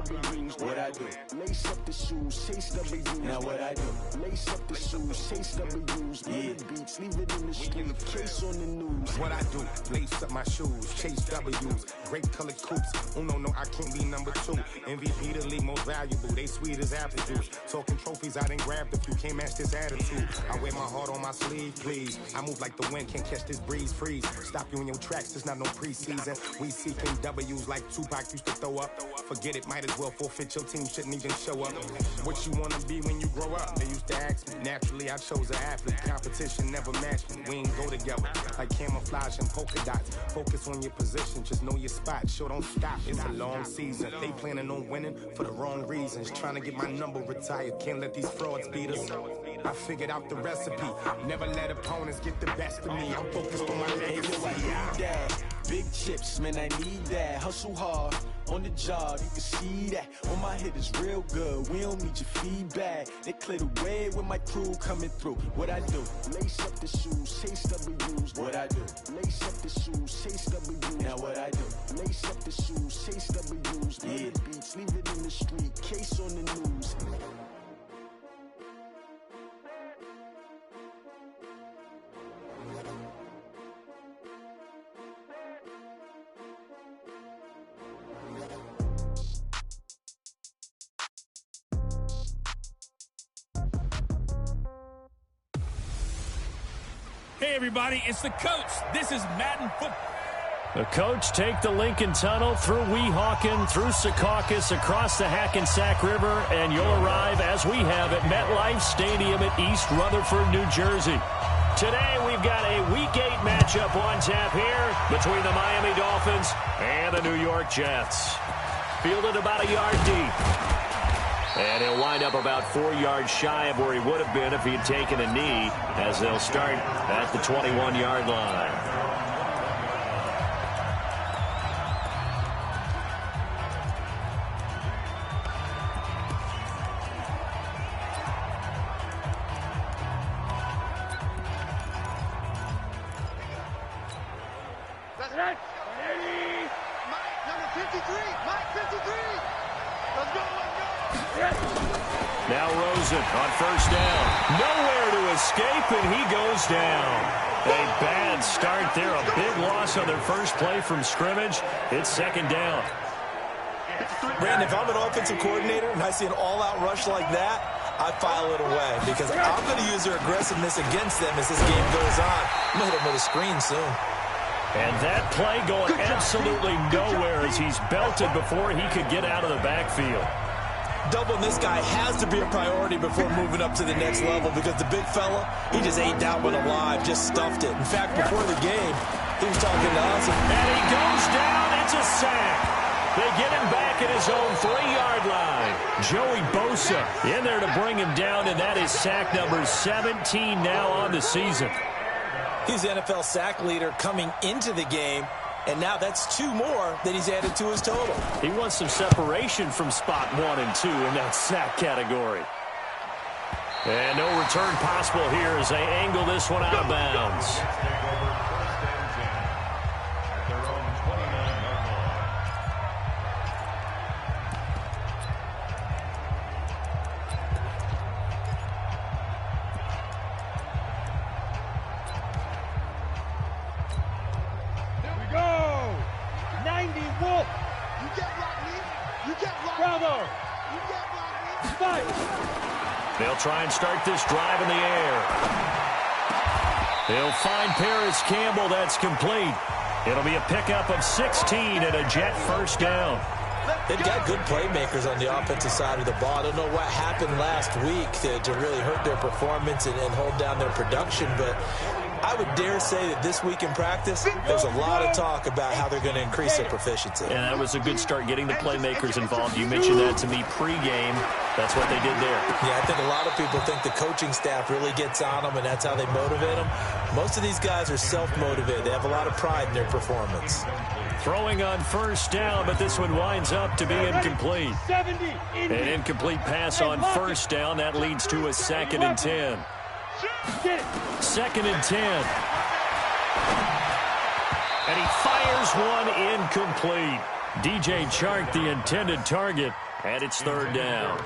W's. What I do? Lace up the shoes, chase W's. Now what I do? Lace up the shoes, chase W's. Yeah. Beats, leave it in the street, case on the news. What I do? Lace up my shoes, chase W's. Great colored coops. Oh no, I can't be number 2. MVP the league most valuable. They sweet as apple juice. Talking trophies, I done grabbed a few. Can't match this attitude. I wear my heart on my sleeve, please. I move like the wind, can't catch this breeze. Freeze. Stop you in your tracks. There's not no preseason. We seeking W's like Tupac used to throw up. Forget it, might as well forfeit. Your team shouldn't even show up. What you wanna be when you grow up? They used to ask me. Naturally, I chose an athlete. Competition never matched me. We ain't go together like camouflage and polka dots. Focus on your position, just know your spot. Sure, don't stop. It's a long season. They planning on winning for the wrong reasons. Trying to get my number retired. Can't let these frauds beat us. I figured out the recipe. Never let opponents get the best of me. I'm focused on my legacy. Big chips, man, I need that. Hustle hard on the job, you can see that. On my hit is real good. We don't need your feedback. They clear the way with my crew coming through. What I do? Lace up the shoes, chase W's. What I do? Lace up the shoes, chase W's. Now what I do? Lace up the shoes, chase W's. Yeah. Beats, leave it in the street, case on the news. Hey, everybody, it's the coach. This is Madden Football. The coach take the Lincoln Tunnel through Weehawken, through Secaucus, across the Hackensack River, and you'll arrive, as we have, at MetLife Stadium at East Rutherford, New Jersey. Today, we've got a Week 8 matchup on tap here between the Miami Dolphins and the New York Jets. Fielded about a yard deep. And he'll wind up about 4 yards shy of where he would have been if he had taken a knee, as they'll start at the 21-yard line. Now Rosen on first down. Nowhere to escape, and he goes down. A bad start there. A big loss on their first play from scrimmage. It's second down. Brandon, if I'm an offensive coordinator and I see an all-out rush like that, I file it away because I'm going to use their aggressiveness against them as this game goes on. I'm going to hit them with a screen soon. And that play going absolutely nowhere as he's belted before he could get out of the backfield. Doubling this guy has to be a priority before moving up to the next level because the big fella, he just ate that one alive, just stuffed it. In fact, before the game, he was talking to us. And he goes down. It's a sack. They get him back at his own 3-yard line. Joey Bosa in there to bring him down, and that is sack number 17 now on the season. He's NFL sack leader coming into the game. And now that's 2 more that he's added to his total. He wants some separation from spot 1 and 2 in that sack category. And no return possible here as they angle this one out of bounds. They'll try and start this drive in the air. They'll find Paris Campbell. That's complete. It'll be a pickup of 16 and a Jet first down. They've got good playmakers on the offensive side of the ball. I don't know what happened last week to really hurt their performance and hold down their production, but I would dare say that this week in practice, there's a lot of talk about how they're going to increase their proficiency. And that was a good start getting the playmakers involved. You mentioned that to me pregame. That's what they did there. Yeah, I think a lot of people think the coaching staff really gets on them, and that's how they motivate them. Most of these guys are self-motivated. They have a lot of pride in their performance. Throwing on first down, but this one winds up to be incomplete. An incomplete pass on first down. That leads to a 2nd and 10. 2nd and 10. And he fires one incomplete. DJ Chark, the intended target. And it's third down.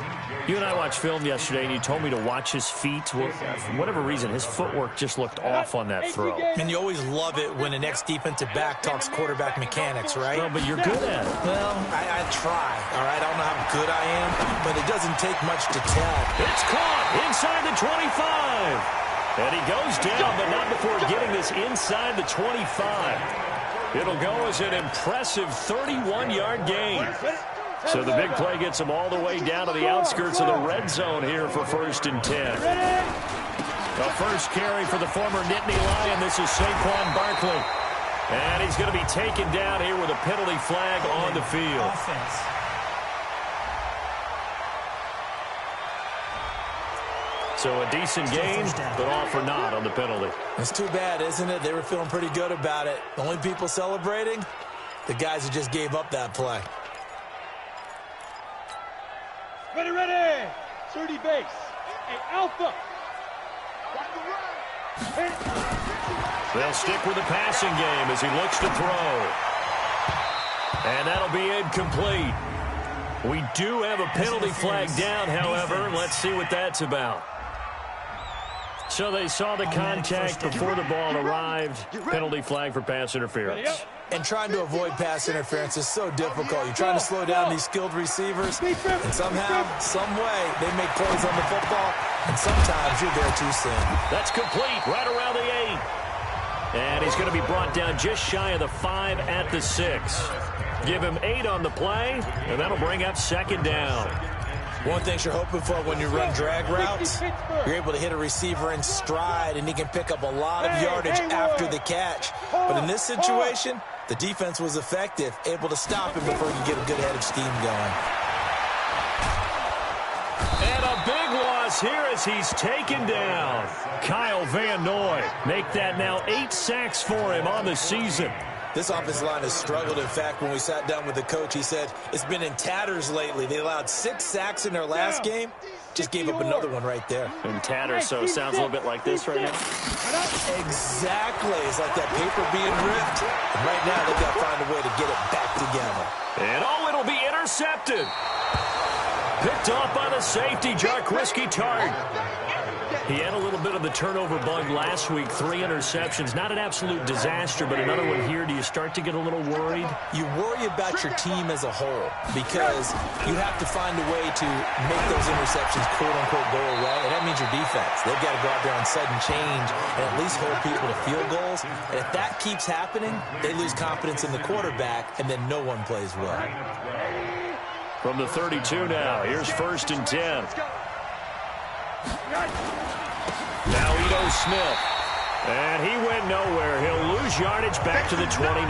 You and I watched film yesterday, and you told me to watch his feet. Well, for whatever reason, his footwork just looked off on that throw. And you always love it when an ex-defensive back talks quarterback mechanics, right? Well, but you're good at it. Well, I try, all right? I don't know how good I am, but it doesn't take much to tell. It's caught inside the 25. And he goes down, but not before getting this inside the 25. It'll go as an impressive 31-yard gain. So the big play gets him all the way down to the outskirts of the red zone here for 1st and 10. The first carry for the former Nittany Lion. This is Saquon Barkley. And he's going to be taken down here with a penalty flag on the field. So a decent gain, but all for naught on the penalty. It's too bad, isn't it? They were feeling pretty good about it. The only people celebrating, the guys who just gave up that play. Ready. 30 base. Hey, Alpha. They'll stick with the passing game as he looks to throw. And that'll be incomplete. We do have a penalty flag down, however. Let's see what that's about. So they saw the contact before the ball arrived. Penalty flag for pass interference. And trying to avoid pass interference is so difficult. You're trying to slow down these skilled receivers, and somehow, some way, they make plays on the football, and sometimes you're there too soon. That's complete, right around the 8. And he's going to be brought down just shy of the 5 at the 6. Give him 8 on the play, and that'll bring up 2nd down. One thing you're hoping for when you run drag routes, you're able to hit a receiver in stride, and he can pick up a lot of yardage after the catch. But in this situation, the defense was effective, able to stop him before he could get a good head of steam going. And a big loss here as he's taken down. Kyle Van Noy make that now 8 sacks for him on the season. This offensive line has struggled. In fact, when we sat down with the coach, he said it's been in tatters lately. They allowed 6 sacks in their last game. Just gave up another one right there. In tatters, so it sounds a little bit like this right now. Exactly. It's like that paper being ripped. And right now, they've got to find a way to get it back together. And it'll be intercepted. Picked off by the safety, Jarquiski Tart. He had a little bit of the turnover bug last week, 3 interceptions. Not an absolute disaster, but another one here. Do you start to get a little worried? You worry about your team as a whole because you have to find a way to make those interceptions, quote-unquote, go away, and that means your defense. They've got to go out there on sudden change and at least hold people to field goals. And if that keeps happening, they lose confidence in the quarterback, and then no one plays well. From the 32 now, here's 1st and 10. Now Ito Smith. And he went nowhere. He'll lose yardage back to the 29.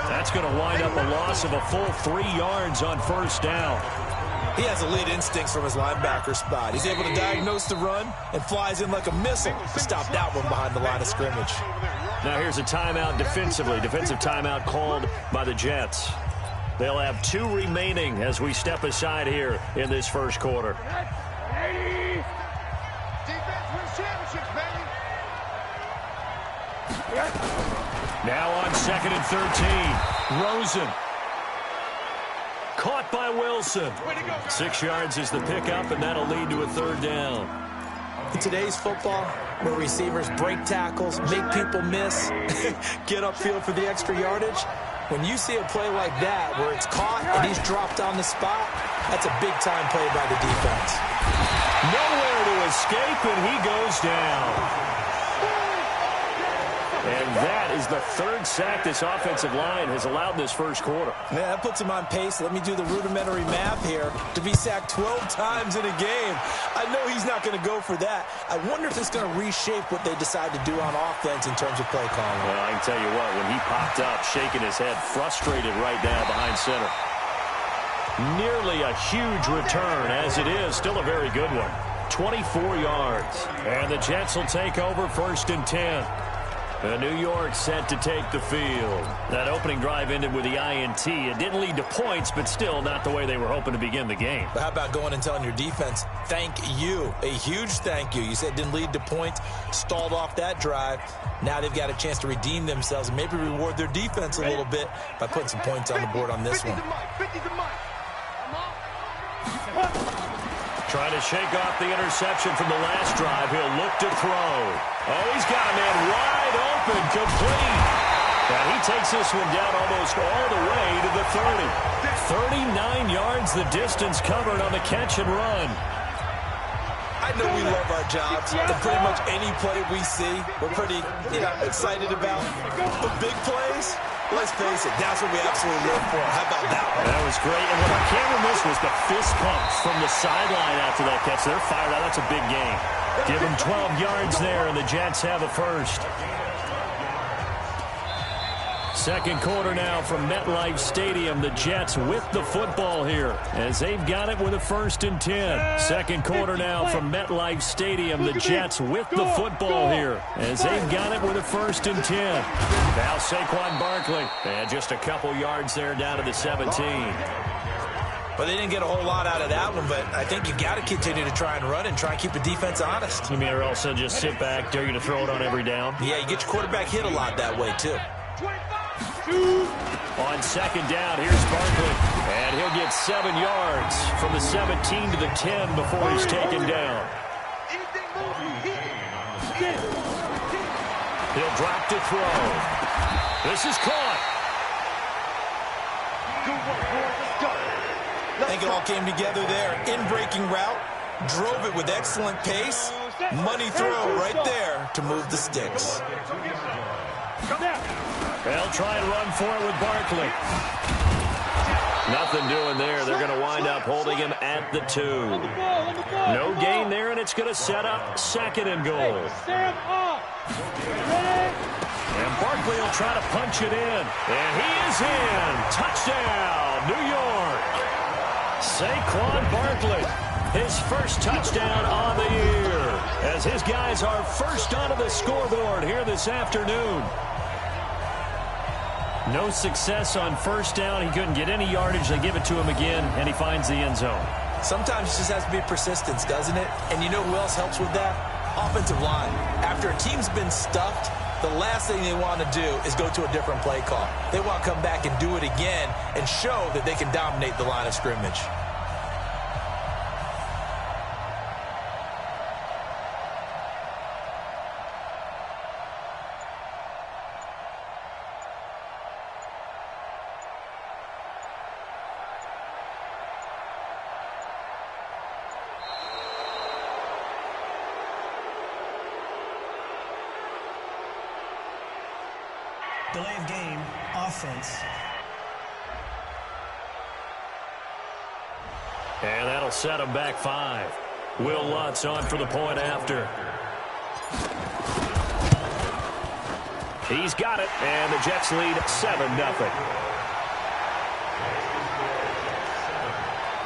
That's going to wind up a loss of a full 3 yards on 1st down. He has elite instincts from his linebacker spot. He's able to diagnose the run and flies in like a missile to stop that one behind the line of scrimmage. Now here's a timeout defensively. Defensive timeout called by the Jets. They'll have 2 remaining as we step aside here in this first quarter. Now on 2nd and 13. Rosen. Caught by Wilson. 6 yards is the pickup, and that'll lead to a 3rd down. In today's football, where receivers break tackles, make people miss, get upfield for the extra yardage, when you see a play like that where it's caught and he's dropped on the spot, that's a big-time play by the defense. Nowhere to escape, and he goes down. And that is the 3rd sack this offensive line has allowed this first quarter. Yeah, that puts him on pace. Let me do the rudimentary math here. To be sacked 12 times in a game, I know he's not going to go for that. I wonder if it's going to reshape what they decide to do on offense in terms of play calling. Well, I can tell you what, when he popped up, shaking his head, frustrated right now behind center. Nearly a huge return, as it is. Still a very good one. 24 yards. And the Jets will take over 1st and 10. New York set to take the field. That opening drive ended with the INT. It didn't lead to points, but still not the way they were hoping to begin the game. But how about going and telling your defense, thank you, a huge thank you. You said it didn't lead to points, stalled off that drive. Now they've got a chance to redeem themselves and maybe reward their defense a little bit by putting some points on the board on this one. Trying to shake off the interception from the last drive. He'll look to throw. Oh, he's got a man wide open, complete. And he takes this one down almost all the way to the 30. 39 yards the distance covered on the catch and run. I know we love our jobs, and pretty much any play we see, we're pretty, excited about. The big plays, let's face it, that's what we absolutely live for. How about that one? That was great. And what I can't miss was the fist pumps from the sideline after that catch. They're fired out. That's a big game. Give them 12 yards there, and the Jets have a first. Second quarter now from MetLife Stadium. The Jets with the football here as they've got it with a 1st and 10. Second quarter now from MetLife Stadium. The Jets with the football here as they've got it with a 1st and 10. Now Saquon Barkley. And just a couple yards there down to the 17. But they didn't get a whole lot out of that one, but I think you got to continue to try and run and try and keep the defense honest. You mean or also just sit back, dare you to throw it on every down? Yeah, you get your quarterback hit a lot that way, too. On second down, here's Barkley. And he'll get 7 yards from the 17 to the 10 before he's taken down. He'll drop to throw. This is caught. I think it all came together there. In-breaking route, drove it with excellent pace. Money throw right there to move the sticks. They'll try and run for it with Barkley. Nothing doing there. They're going to wind up holding him at the 2. No gain there, and it's going to set up 2nd and goal. And Barkley will try to punch it in. And he is in. Touchdown, New York. Saquon Barkley, his first touchdown on the year, as his guys are first onto the scoreboard here this afternoon. No success on first down. He couldn't get any yardage. They give it to him again, and he finds the end zone. Sometimes it just has to be persistence, doesn't it? And you know who else helps with that? Offensive line. After a team's been stuffed, the last thing they want to do is go to a different play call. They want to come back and do it again and show that they can dominate the line of scrimmage. Delay of game, offense. And that'll set him back 5. Will Lutz on for the point after. He's got it, and the Jets lead 7-0.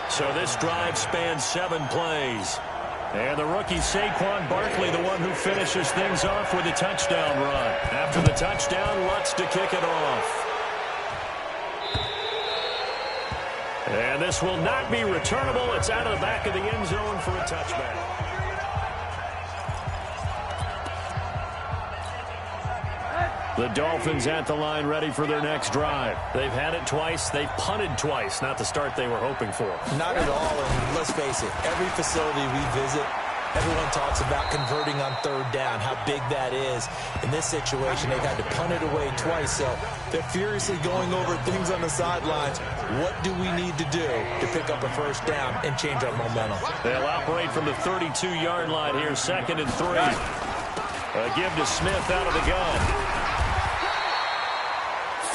So this drive spans 7 plays. And the rookie Saquon Barkley, the one who finishes things off with a touchdown run. After the touchdown, Lutz to kick it off. And this will not be returnable. It's out of the back of the end zone for a touchback. The Dolphins at the line ready for their next drive. They've had it twice. They've punted twice. Not the start they were hoping for. Not at all, and let's face it, every facility we visit, everyone talks about converting on 3rd down, how big that is. In this situation, they've had to punt it away twice, so they're furiously going over things on the sidelines. What do we need to do to pick up a 1st down and change our momentum? They'll operate from the 32-yard line here, 2nd and 3. A give to Smith out of the gun.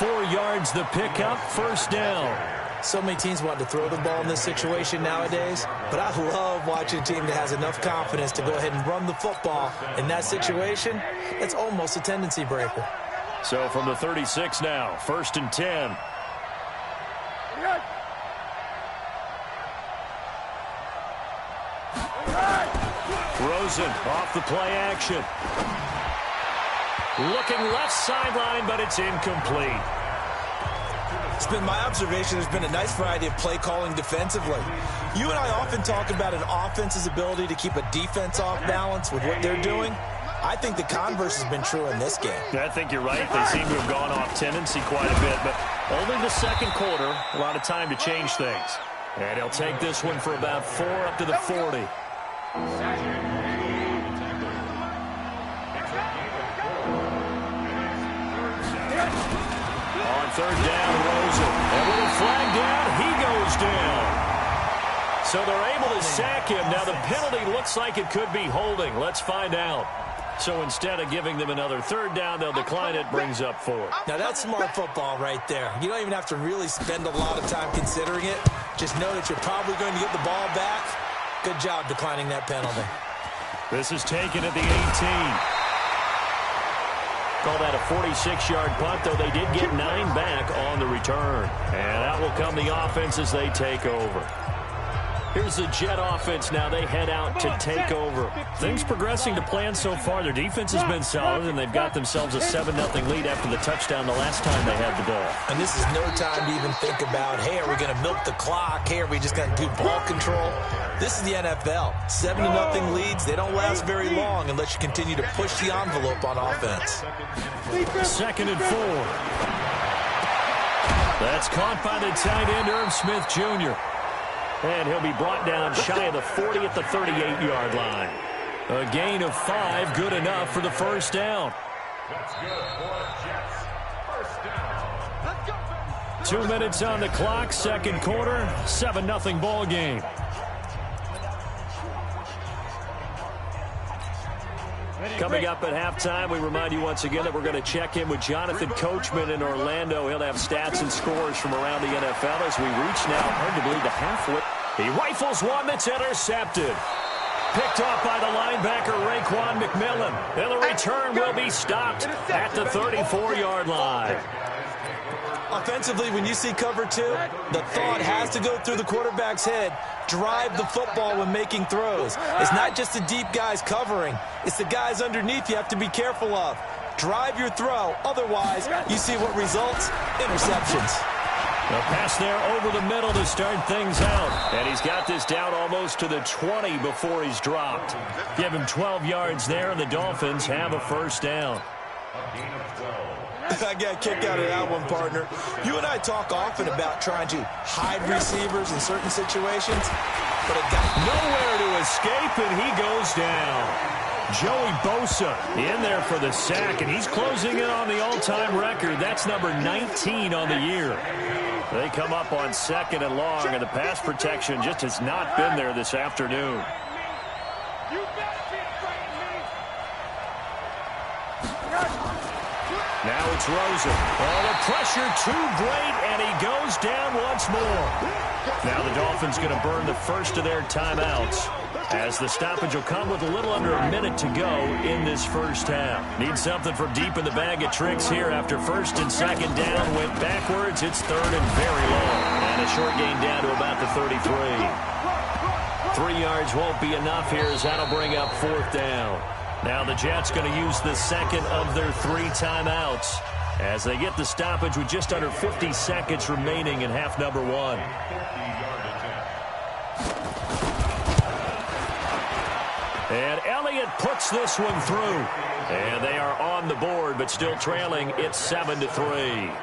4 yards the pickup, 1st down. So many teams want to throw the ball in this situation nowadays, but I love watching a team that has enough confidence to go ahead and run the football. In that situation, it's almost a tendency breaker. So from the 36 now, 1st and 10. Rosen off the play action. Looking left sideline, but it's incomplete. It's been my observation there's been a nice variety of play calling defensively. You and I often talk about an offense's ability to keep a defense off balance with what they're doing. I think the converse has been true in this game. I think you're right. They seem to have gone off tendency quite a bit, but only the 2nd quarter, a lot of time to change things. And he'll take this one for about 4 up to the 40. On third down, Rosen. And with a flag down, he goes down. So they're able to sack him. Now the penalty looks like it could be holding. Let's find out. So instead of giving them another third down, they'll decline it, brings up 4. Now that's smart football right there. You don't even have to really spend a lot of time considering it. Just know that you're probably going to get the ball back. Good job declining that penalty. This is taken at the 18. Call that a 46-yard punt, though they did get 9 back on the return. And out will come the offense as they take over. Here's the Jet offense now. They head out to take over. Things progressing to plan so far. Their defense has been solid, and they've got themselves a 7-0 lead after the touchdown the last time they had the ball. And this is no time to even think about, hey, are we going to milk the clock? Hey, are we just going to do ball control? This is the NFL. 7-0 leads, they don't last very long unless you continue to push the envelope on offense. 2nd and 4. That's caught by the tight end, Irv Smith Jr. And he'll be brought down shy of the 40 at the 38-yard line. A gain of 5, good enough for the first down. That's good for Jets. First down. 2 minutes on the clock, second quarter, 7-0 ball game. Coming up at halftime, we remind you once again that we're going to check in with Jonathan Coachman in Orlando. He'll have stats and scores from around the NFL as we reach now, hard to believe, the halfway. He rifles one that's intercepted. Picked off by the linebacker, Raekwon McMillan. And the return will be stopped at the 34-yard line. Offensively, when you see cover 2, the thought has to go through the quarterback's head. Drive the football when making throws. It's not just the deep guys covering. It's the guys underneath you have to be careful of. Drive your throw. Otherwise, you see what results? Interceptions. A pass there over the middle to start things out. And he's got this down almost to the 20 before he's dropped. Give him 12 yards there, and the Dolphins have a first down. I got a kick out of that one, partner. You and I talk often about trying to hide receivers in certain situations, but it got nowhere to escape, and he goes down. Joey Bosa in there for the sack, and he's closing in on the all-time record. That's number 19 on the year. They come up on 2nd and long, and the pass protection just has not been there this afternoon. Now it's Rosen. Oh, the pressure too great, and he goes down once more. Now the Dolphins going to burn the first of their timeouts, as the stoppage will come with a little under a minute to go in this first half. Need something from deep in the bag of tricks here after 1st and 2nd down. Went backwards. It's 3rd and very long. And a short gain down to about the 33. 3 yards won't be enough here, as that'll bring up 4th down. Now the Jets going to use the second of their 3 timeouts as they get the stoppage with just under 50 seconds remaining in half number 1. And Elliott puts this one through. And they are on the board, but still trailing. It's 7-3.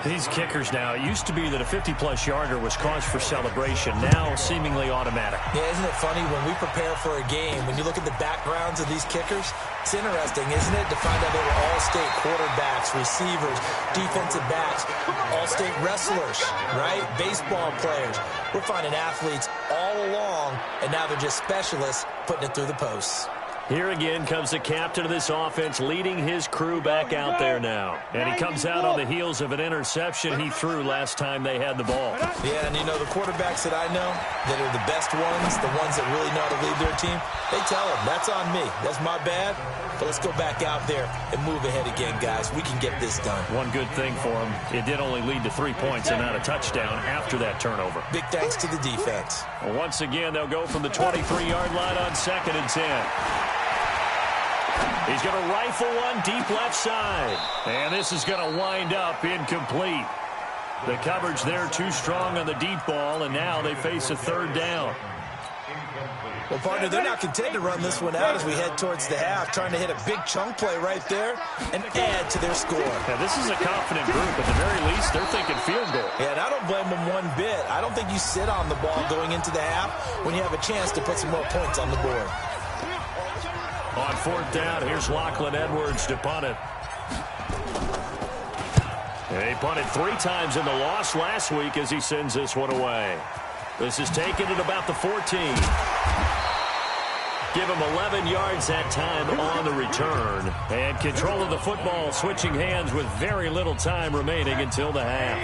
These kickers now, it used to be that a 50-plus yarder was cause for celebration. Now seemingly automatic. Yeah, isn't it funny when we prepare for a game, when you look at the backgrounds of these kickers, it's interesting, isn't it, to find out they were all-state quarterbacks, receivers, defensive backs, all-state wrestlers, right? Baseball players. We're finding athletes all along, and now they're just specialists putting it through the posts. Here again comes the captain of this offense, leading his crew back out there now. And he comes out on the heels of an interception he threw last time they had the ball. Yeah, and you know, the quarterbacks that I know that are the best ones, the ones that really know how to lead their team, they tell them, that's on me. That's my bad. But let's go back out there and move ahead again, guys. We can get this done. One good thing for him, it did only lead to 3 points and not a touchdown after that turnover. Big thanks to the defense. Well, once again, they'll go from the 23-yard line on 2nd and 10. He's going to rifle one deep left side. And this is going to wind up incomplete. The coverage there too strong on the deep ball, and now they face a 3rd down. Well, partner, they're not content to run this one out as we head towards the half, trying to hit a big chunk play right there and add to their score. Yeah, this is a confident group. At the very least, they're thinking field goal. Yeah, and I don't blame them one bit. I don't think you sit on the ball going into the half when you have a chance to put some more points on the board. On fourth down, here's Lachlan Edwards to punt it. And he punted 3 times in the loss last week as he sends this one away. This is taken at about the 14. Give him 11 yards that time on the return. And control of the football, switching hands with very little time remaining until the half.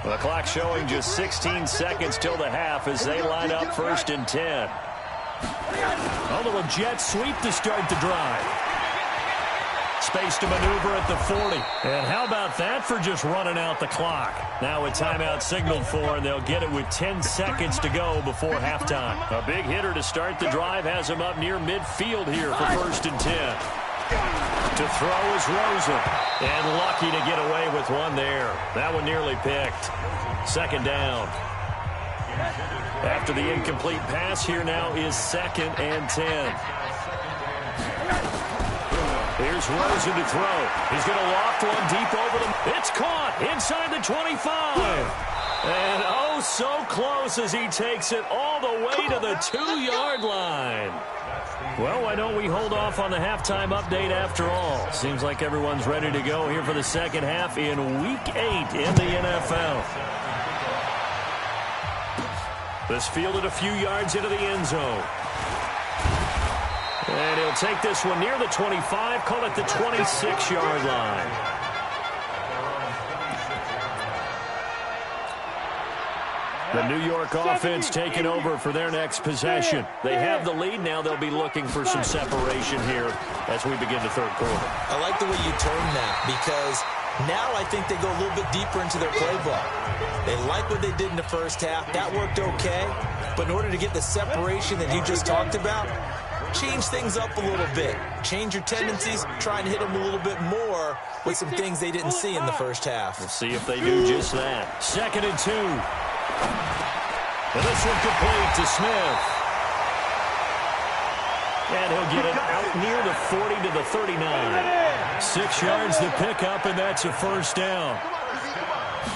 The clock showing just 16 seconds till the half as they line up 1st and 10. A little jet sweep to start the drive. Space to maneuver at the 40. And how about that for just running out the clock? Now a timeout signaled for, and they'll get it with 10 seconds to go before halftime. A big hitter to start the drive has him up near midfield here for 1st and 10. To throw is Rosen. And lucky to get away with one there. That one nearly picked. 2nd down. After the incomplete pass, here now is 2nd and 10. Here's Rosen to throw. He's going to loft one deep over them. It's caught inside the 25. And oh, so close as he takes it all the way to the 2-yard line. Well, why don't we hold off on the halftime update after all? Seems like everyone's ready to go here for the second half in Week 8 in the NFL. This fielded a few yards into the end zone. And he'll take this one near the 25, call it the 26-yard line. The New York offense taking over for their next possession. They have the lead. Now they'll be looking for some separation here as we begin the 3rd quarter. I like the way you turn that because now I think they go a little bit deeper into their playbook. They like what they did in the first half. That worked okay. But in order to get the separation that you just talked about, change things up a little bit. Change your tendencies. Try and hit them a little bit more with some things they didn't see in the first half. We'll see if they do just that. 2nd and 2. And this one complete to Smith. And he'll get it out near the 40 to the 39. 6 yards to pick up, and that's a 1st down.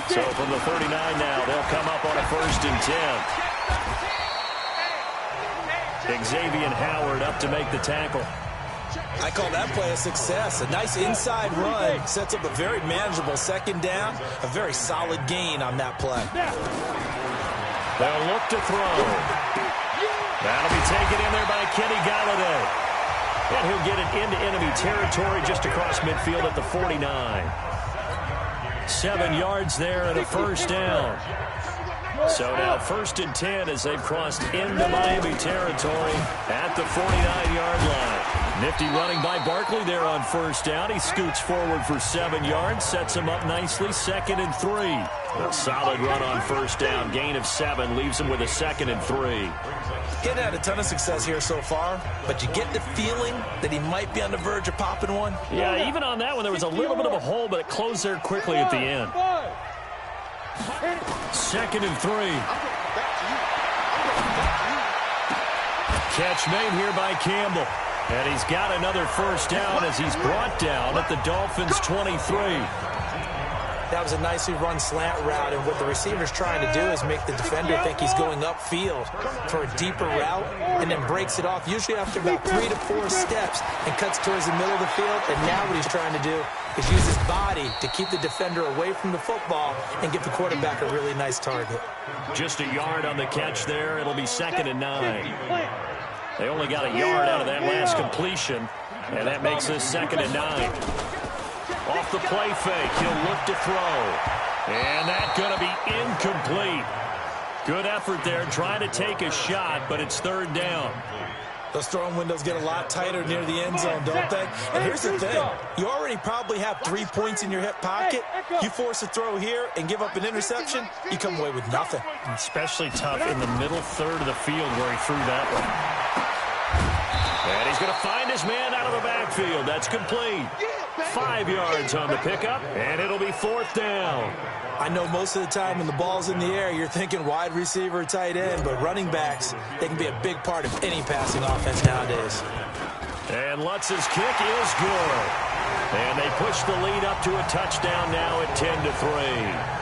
So from the 39 now, they'll come up on a 1st and 10. Xavier Howard up to make the tackle. I call that play a success. A nice inside run sets up a very manageable 2nd down. A very solid gain on that play. They'll look to throw. That'll be taken in there by Kenny Galladay. And he'll get it into enemy territory just across midfield at the 49. 7 yards there and a 1st down. So now 1st and 10 as they've crossed into Miami territory at the 49-yard line. Nifty running by Barkley there on 1st down. He scoots forward for 7 yards, sets him up nicely, 2nd and 3. A solid run on 1st down, gain of 7, leaves him with a 2nd and 3. Getting had a ton of success here so far, but you get the feeling that he might be on the verge of popping one. Yeah, even on that one, there was a little bit of a hole, but it closed there quickly at the end. 2nd and 3. Catch made here by Campbell. And he's got another 1st down as he's brought down at the Dolphins' 23. That was a nicely run slant route, and what the receiver's trying to do is make the defender think he's going upfield for a deeper route and then breaks it off, usually after about 3 to 4 steps, and cuts towards the middle of the field. And now what he's trying to do is use his body to keep the defender away from the football and give the quarterback a really nice target. Just a yard on the catch there. It'll be 2nd and 9. They only got a yard out of that last completion, and that makes this 2nd and 9. Off the play fake, he'll look to throw. And that's going to be incomplete. Good effort there, trying to take a shot, but it's 3rd down. Those throwing windows get a lot tighter near the end zone, don't they? And here's the thing. You already probably have 3 points in your hip pocket. You force a throw here and give up an interception, you come away with nothing. Especially tough in the middle third of the field where he threw that one. And he's going to find his man out of the backfield. That's complete. 5 yards on the pickup, and it'll be 4th down. I know most of the time when the ball's in the air, you're thinking wide receiver, tight end, but running backs, they can be a big part of any passing offense nowadays. And Lutz's kick is good. And they push the lead up to a touchdown now at 10-3.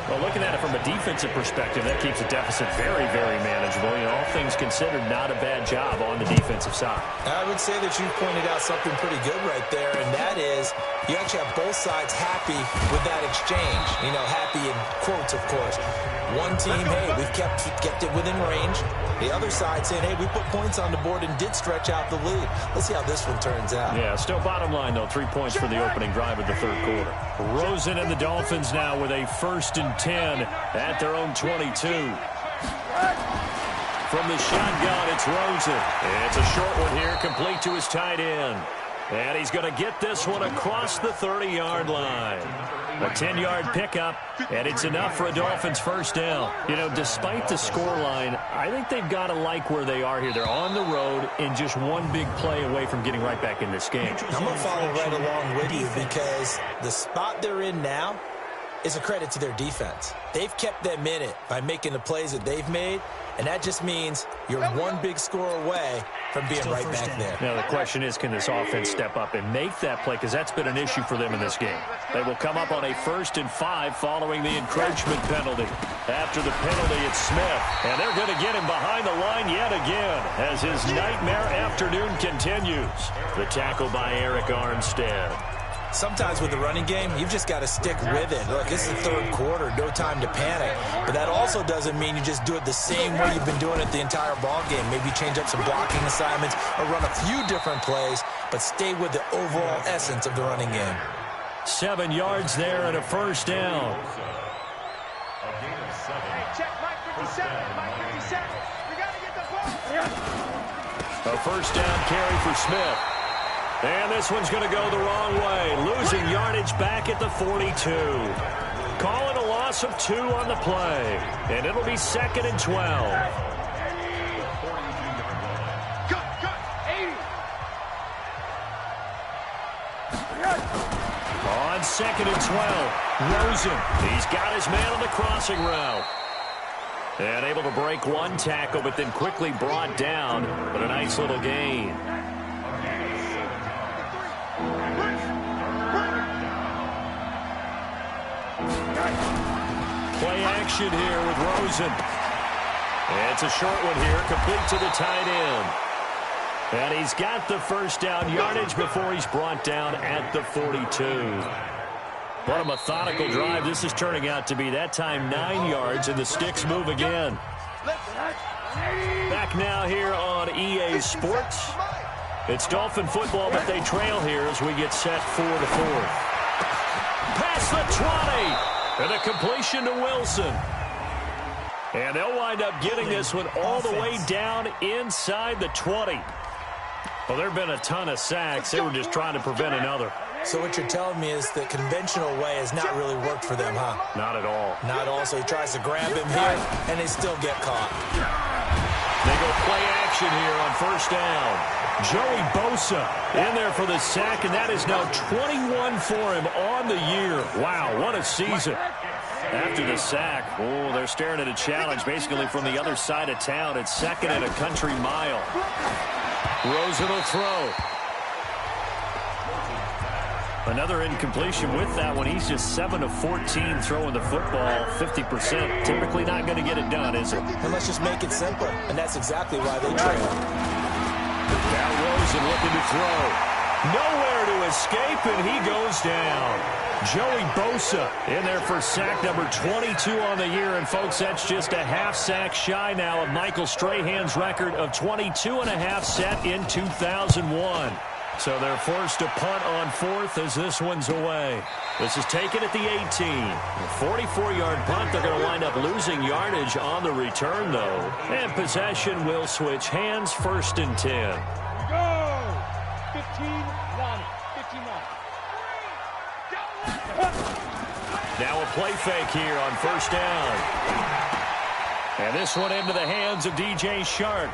Well, looking at it from a defensive perspective, that keeps the deficit very, very manageable. You know, all things considered, not a bad job on the defensive side. I would say that you pointed out something pretty good right there, and that is you actually have both sides happy with that exchange. You know, happy in quotes, of course. One team, hey, we've kept it within range. The other side saying, hey, we put points on the board and did stretch out the lead. Let's see how this one turns out. Yeah, still bottom line, though, 3 points for the opening drive of the third quarter. Rosen and the Dolphins now with a 1st and 10 at their own 22. From the shotgun, it's Rosen. It's a short one here, complete to his tight end. And he's going to get this one across the 30-yard line. A 10-yard pickup, and it's enough for a Dolphins 1st down. You know, despite the scoreline, I think they've got to like where they are here. They're on the road and just one big play away from getting right back in this game. I'm going to follow right along with you because the spot they're in now is a credit to their defense. They've kept them in it by making the plays that they've made, and that just means you're one big score away from being right back there. Now, the question is, can this offense step up and make that play? Because that's been an issue for them in this game. They will come up on a 1st and 5 following the encroachment penalty. After the penalty, it's Smith. And they're going to get him behind the line yet again as his nightmare afternoon continues. The tackle by Eric Armstead. Sometimes with the running game, you've just got to stick with it. Look, this is the third quarter, no time to panic. But that also doesn't mean you just do it the same way you've been doing it the entire ball game. Maybe change up some blocking assignments or run a few different plays, but stay with the overall essence of the running game. 7 yards there and a 1st down. Check Mike 57. Mike 57. We got to get the ball. A 1st down carry for Smith. And this one's going to go the wrong way. Losing yardage back at the 42. Call it a loss of 2 on the play. And it'll be 2nd and 12. Cut. 80. On 2nd and 12. Rosen. He's got his man on the crossing route. And able to break one tackle, but then quickly brought down. But a nice little gain. Play action here with Rosen. It's a short one here, complete to the tight end. And he's got the 1st down yardage before he's brought down at the 42. What a methodical drive this is turning out to be. That time 9 yards, and the sticks move again. Back now here on EA Sports. It's Dolphin football, but they trail here as we get set for the 4th. Past the 20. And a completion to Wilson. And they'll wind up getting this one all the way down inside the 20. Well, there have been a ton of sacks. They were just trying to prevent another. So what you're telling me is the conventional way has not really worked for them, huh? Not at all. Not at all. So he tries to grab him here, and they still get caught. They go play action here on 1st down. Joey Bosa in there for the sack, and that is now 21 for him on the year. Wow, what a season. After the sack, oh, they're staring at a challenge basically from the other side of town. It's 2nd and a country mile. Rosen will throw. Another incompletion with that one. He's just 7 of 14 throwing the football, 50%. Typically not going to get it done, is it? And let's just make it simple, and that's exactly why they trail. Now Rosen looking to throw. Nowhere to escape, and he goes down. Joey Bosa in there for sack number 22 on the year. And, folks, that's just a half sack shy now of Michael Strahan's record of 22 and a half set in 2001. So they're forced to punt on 4th as this one's away. This is taken at the 18. A 44-yard punt. They're going to wind up losing yardage on the return, though. And possession will switch hands, 1st and 10. Go! 15-9. 15-9. Now a play fake here on 1st down. And this one into the hands of DJ Shark.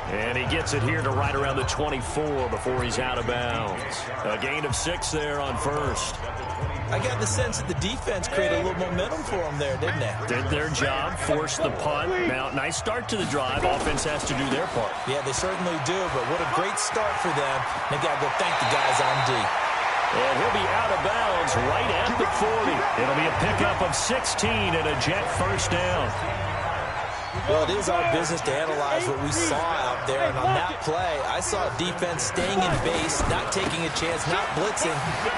And he gets it here to right around the 24 before he's out of bounds. A gain of 6 there on first. I got the sense that the defense created a little momentum for them there, didn't they? Did their job, forced the punt. Now, nice start to the drive. Offense has to do their part. Yeah, they certainly do, but what a great start for them. They got to go thank the guys on D. And he'll be out of bounds right at the 40. It'll be a pickup of 16 and a Jet first down. Well, it is our business to analyze what we saw out there, and on that play, I saw defense staying in base, not taking a chance, not blitzing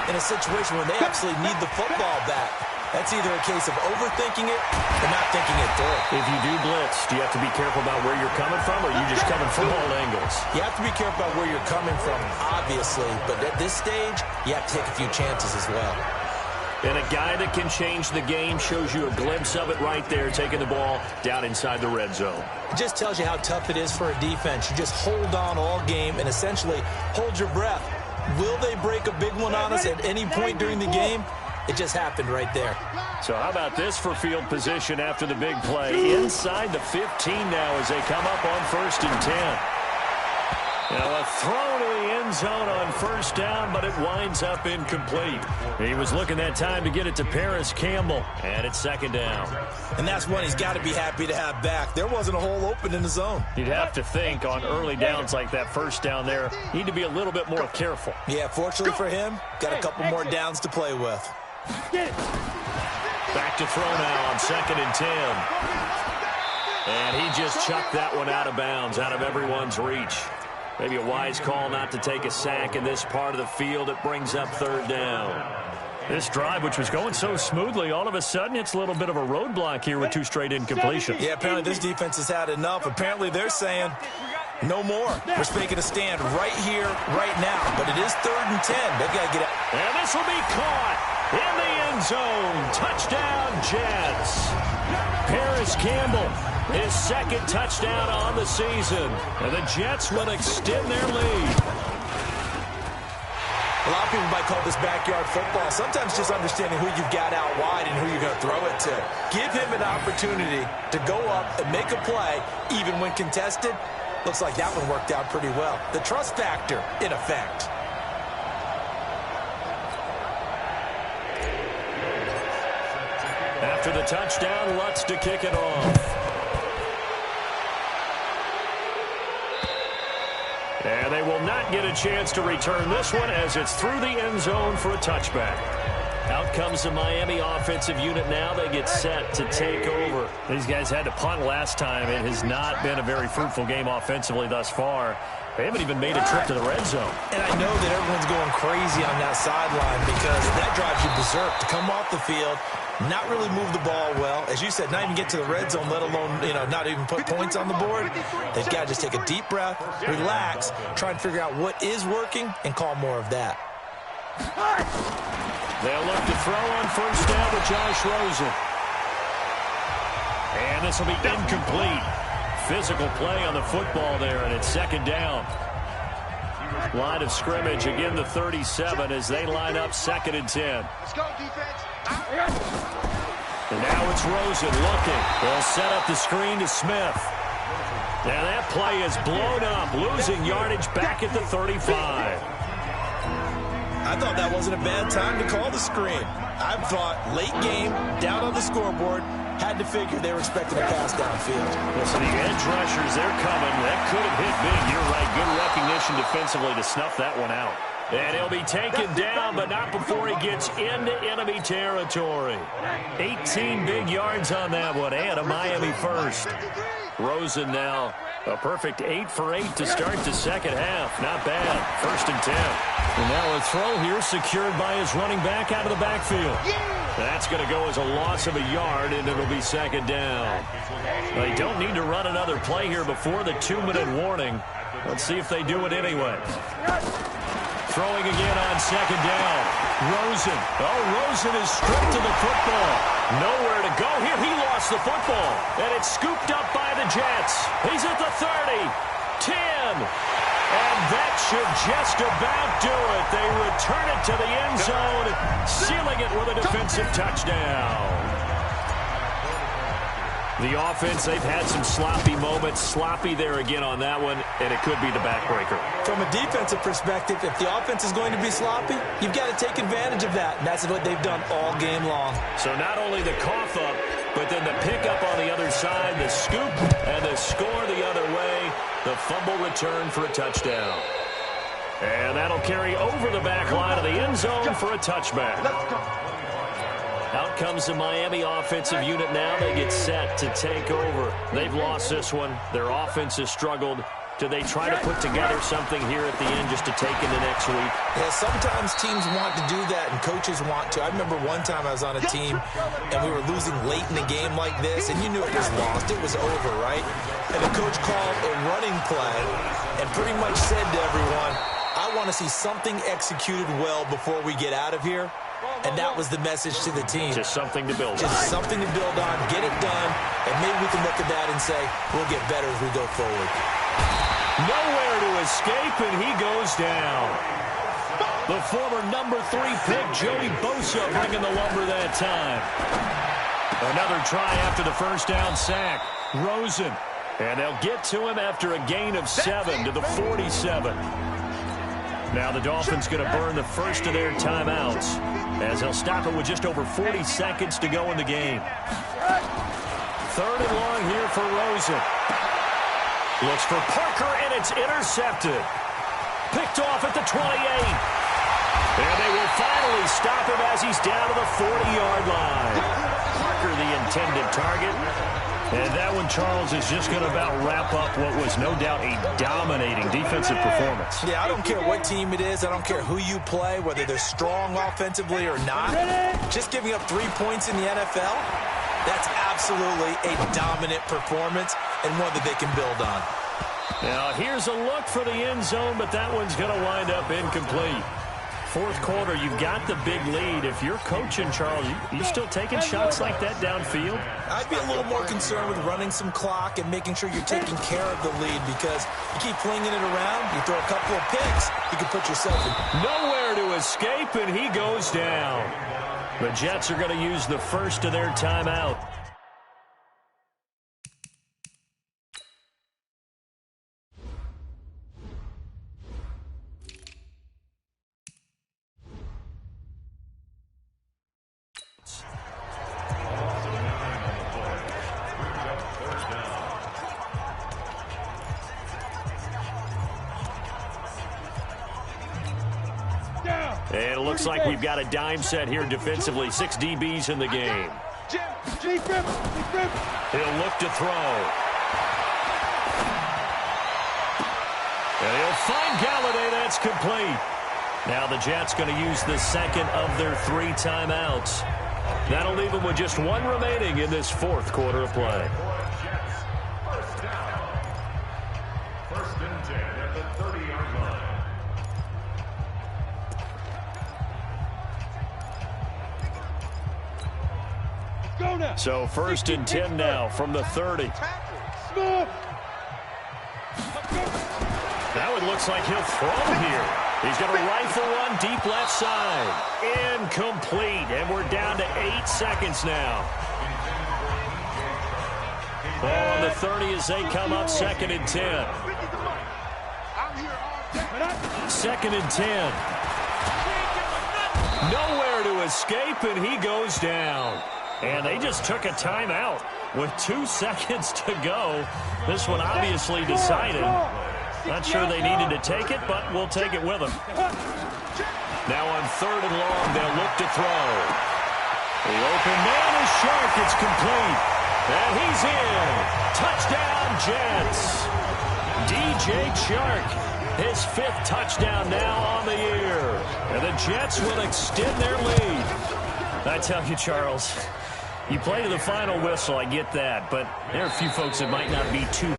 in a situation where they absolutely need the football back. That's either a case of overthinking it or not thinking it through. If you do blitz, do you have to be careful about where you're coming from, or are you just coming from all angles? You have to be careful about where you're coming from, obviously, but at this stage, you have to take a few chances as well. And a guy that can change the game shows you a glimpse of it right there, taking the ball down inside the red zone. It just tells you how tough it is for a defense. You just hold on all game and essentially hold your breath. Will they break a big one on us at any point during the game? It just happened right there. So how about this for field position after the big play? Inside the 15 now as they come up on 1st and 10. Now a throw to the end zone on first down, but it winds up incomplete. He was looking that time to get it to Paris Campbell, and it's 2nd down. And that's one he's got to be happy to have back. There wasn't a hole open in the zone. You'd have to think on early downs like that first down there, need to be a little bit more careful. Yeah, fortunately for him, got a couple more downs to play with. Back to throw now on 2nd and 10. And he just chucked that one out of bounds, out of everyone's reach. Maybe a wise call not to take a sack in this part of the field. It brings up 3rd down. This drive, which was going so smoothly, all of a sudden it's a little bit of a roadblock here with 2 straight incompletions. Yeah, apparently this defense has had enough. Apparently they're saying no more. We're making a stand right here, right now. But it is 3rd and 10. They've got to get out. And this will be caught in the end zone. Touchdown, Jets. Paris Campbell, his 2nd touchdown on the season. And the Jets will extend their lead. A lot of people might call this backyard football. Sometimes just understanding who you've got out wide and who you're going to throw it to. Give him an opportunity to go up and make a play, even when contested. Looks like that one worked out pretty well. The trust factor, in effect. After the touchdown, Lutz to kick it off. And they will not get a chance to return this one as it's through the end zone for a touchback. Out comes the Miami offensive unit now. They get set to take over. These guys had to punt last time. It has not been a very fruitful game offensively thus far. They haven't even made a trip to the red zone. And I know that everyone's going crazy on that sideline because that drives you berserk to come off the field, not really move the ball well. As you said, not even get to the red zone, let alone, not even put points on the board. They've got to just take a deep breath, relax, try and figure out what is working, and call more of that. They'll look to throw on first down with Josh Rosen. And this will be incomplete. Physical play on the football there, and it's 2nd down. Line of scrimmage, again the 37 as they line up 2nd and 10. Let's go, defense. And now it's Rosen looking. They'll set up the screen to Smith. Now that play is blown up, losing yardage back at the 35. I thought that wasn't a bad time to call the screen. I thought late game, down on the scoreboard, had to figure they were expecting a pass downfield. So the edge rushers, they're coming. That could have hit big. You're right. Good recognition defensively to snuff that one out. And he'll be taken down, but not before he gets into enemy territory. 18 big yards on that one, and a Miami first. Rosen now a perfect 8 for 8 to start the second half. Not bad. 1st and 10. And now a throw here secured by his running back out of the backfield. That's going to go as a loss of a yard, and it'll be 2nd down. They don't need to run another play here before the 2-minute warning. Let's see if they do it anyway. Throwing again on 2nd down. Rosen. Oh, Rosen is stripped to the football. Nowhere to go here. He lost the football. And it's scooped up by the Jets. He's at the 30. 10. And that should just about do it. They return it to the end zone, sealing it with a defensive touchdown. The offense, they've had some sloppy moments. Sloppy there again on that one, and it could be the backbreaker. From a defensive perspective, if the offense is going to be sloppy, you've got to take advantage of that, and that's what they've done all game long. So not only the cough up, but then the pickup on the other side, the scoop, and the score the other way, the fumble return for a touchdown. And that'll carry over the back line of the end zone for a touchback. Out comes the Miami offensive unit now. They get set to take over. They've lost this one. Their offense has struggled. Do they try to put together something here at the end just to take into next week? Yeah, sometimes teams want to do that and coaches want to. I remember one time I was on a team and we were losing late in the game like this, and you knew it was lost. It was over, right? And the coach called a running play and pretty much said to everyone, I want to see something executed well before we get out of here. And that was the message to the team. Just something to build on. Just something to build on, get it done, and maybe we can look at that and say, we'll get better as we go forward. Nowhere to escape, and he goes down. The former number 3 pick, Joey Bosa, bringing the lumber that time. Another try after the first down sack. Rosen. And they'll get to him after a gain of 7 to the 47. Now the Dolphins going to burn the first of their timeouts as they'll stop it with just over 40 seconds to go in the game. 3rd and long here for Rosen. Looks for Parker, and it's intercepted. Picked off at the 28. And they will finally stop him as he's down to the 40-yard line. Parker, the intended target. And that one, Charles, is just going to about wrap up what was no doubt a dominating defensive performance. Yeah, I don't care what team it is. I don't care who you play, whether they're strong offensively or not. Just giving up 3 points in the NFL, that's absolutely a dominant performance and one that they can build on. Now, here's a look for the end zone, but that one's going to wind up incomplete. 4th quarter, you've got the big lead. If you're coaching, Charles, you still taking shots like that downfield? I'd be a little more concerned with running some clock and making sure you're taking care of the lead, because you keep flinging it around, you throw a couple of picks, you can put yourself in. Nowhere to escape, and he goes down. The Jets are going to use the first of their timeout. And it looks like we've got a dime set here defensively. 6 DBs in the game. He'll look to throw. And he'll find Galladay. That's complete. Now the Jets going to use the second of their 3 timeouts. That'll leave them with just 1 remaining in this 4th quarter of play. First down. 1st and 10 at the 30-yard line. So 1st and 10 now from the 30. That one looks like he'll throw here. He's going to rifle one deep left side. Incomplete. And we're down to 8 seconds now. Ball on the 30 as they come up 2nd and 10. 2nd and 10. Nowhere to escape, and he goes down. And they just took a timeout with 2 seconds to go. This one obviously decided. Not sure they needed to take it, but we'll take it with them. Now on 3rd and long, they'll look to throw. The open man is Shark. It's complete. And he's in. Touchdown, Jets. DJ Chark, his 5th touchdown now on the year. And the Jets will extend their lead. I tell you, Charles, you play to the final whistle, I get that, but there are a few folks that might not be too